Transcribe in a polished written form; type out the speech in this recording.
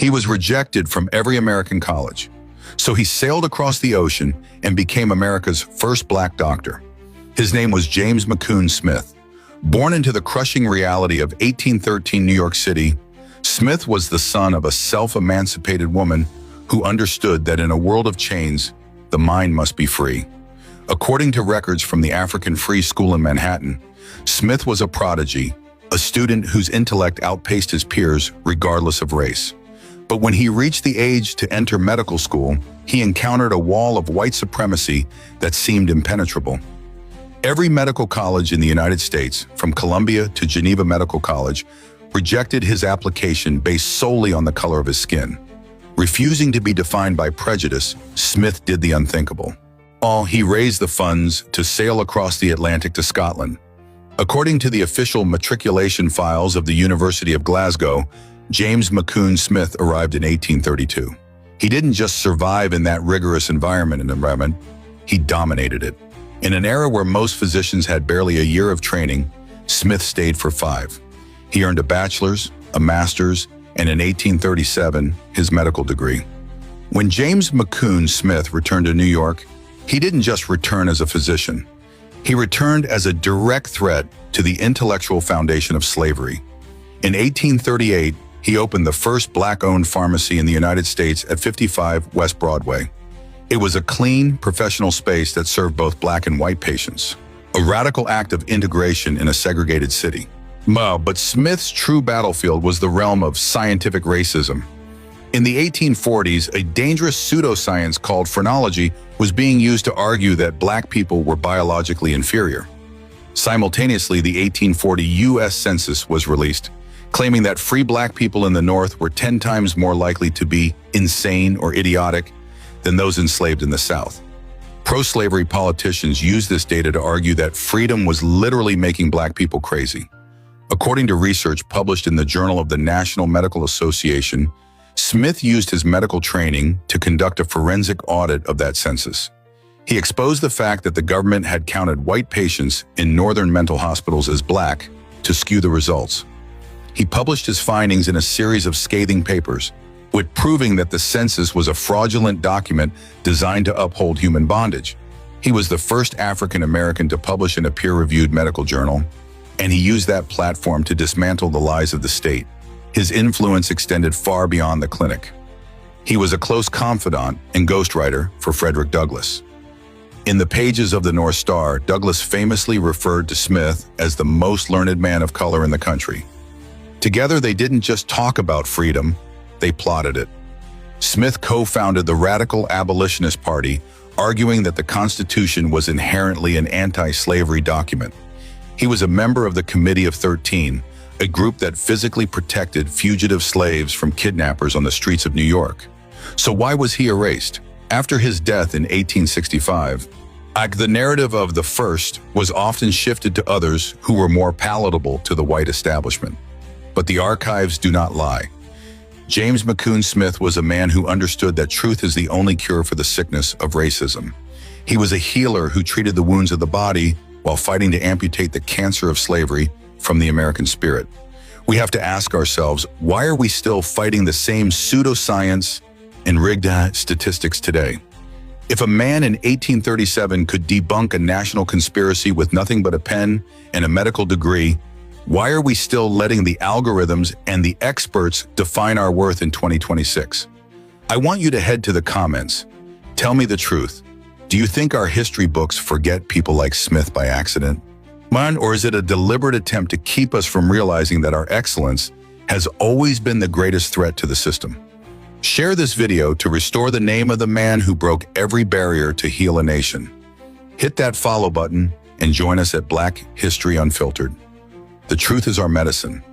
He was rejected from every American college. So he sailed across the ocean and became America's first black doctor. His name was James Mcune Smith. Born into the crushing reality of 1813 New York City, Smith was the son of a self-emancipated woman who understood that in a world of chains, the mind must be free. According to records from the African Free School in Manhattan, Smith was a prodigy, a student whose intellect outpaced his peers regardless of race. But when he reached the age to enter medical school, he encountered a wall of white supremacy that seemed impenetrable. Every medical college in the United States, from Columbia to Geneva Medical College, rejected his application based solely on the color of his skin. Refusing to be defined by prejudice, Smith did the unthinkable. He raised the funds to sail across the Atlantic to Scotland. According to the official matriculation files of the University of Glasgow, James Mcune Smith arrived in 1832. He didn't just survive in that rigorous environment, he dominated it. In an era where most physicians had barely a year of training, Smith stayed for 5. He earned a bachelor's, a master's, and in 1837, his medical degree. When James Mcune Smith returned to New York, he didn't just return as a physician. He returned as a direct threat to the intellectual foundation of slavery. In 1838, he opened the first black-owned pharmacy in the United States at 55 West Broadway. It was a clean, professional space that served both black and white patients, a radical act of integration in a segregated city. But Smith's true battlefield was the realm of scientific racism. In the 1840s, a dangerous pseudoscience called phrenology was being used to argue that black people were biologically inferior. Simultaneously, the 1840 U.S. Census was released, claiming that free black people in the North were 10 times more likely to be insane or idiotic than those enslaved in the South. Pro-slavery politicians used this data to argue that freedom was literally making black people crazy. According to research published in the Journal of the National Medical Association, Smith used his medical training to conduct a forensic audit of that census. He exposed the fact that the government had counted white patients in northern mental hospitals as black to skew the results. He published his findings in a series of scathing papers, with proving that the census was a fraudulent document designed to uphold human bondage. He was the first African American to publish in a peer-reviewed medical journal, and he used that platform to dismantle the lies of the state. His influence extended far beyond the clinic. He was a close confidant and ghostwriter for Frederick Douglass. In the pages of the North Star, Douglass famously referred to Smith as the most learned man of color in the country. Together, they didn't just talk about freedom, they plotted it. Smith co-founded the Radical Abolitionist Party, arguing that the Constitution was inherently an anti-slavery document. He was a member of the Committee of 13, a group that physically protected fugitive slaves from kidnappers on the streets of New York. So why was he erased? After his death in 1865, the narrative of the first was often shifted to others who were more palatable to the white establishment. But the archives do not lie. James Mcune Smith was a man who understood that truth is the only cure for the sickness of racism. He was a healer who treated the wounds of the body while fighting to amputate the cancer of slavery from the American spirit. We have to ask ourselves, why are we still fighting the same pseudoscience and rigged statistics today? If a man in 1837 could debunk a national conspiracy with nothing but a pen and a medical degree, why are we still letting the algorithms and the experts define our worth in 2026? I want you to head to the comments. Tell me the truth. Do you think our history books forget people like Smith by accident? Or is it a deliberate attempt to keep us from realizing that our excellence has always been the greatest threat to the system? Share this video to restore the name of the man who broke every barrier to heal a nation. Hit that follow button and join us at Black History Unfiltered. The truth is our medicine.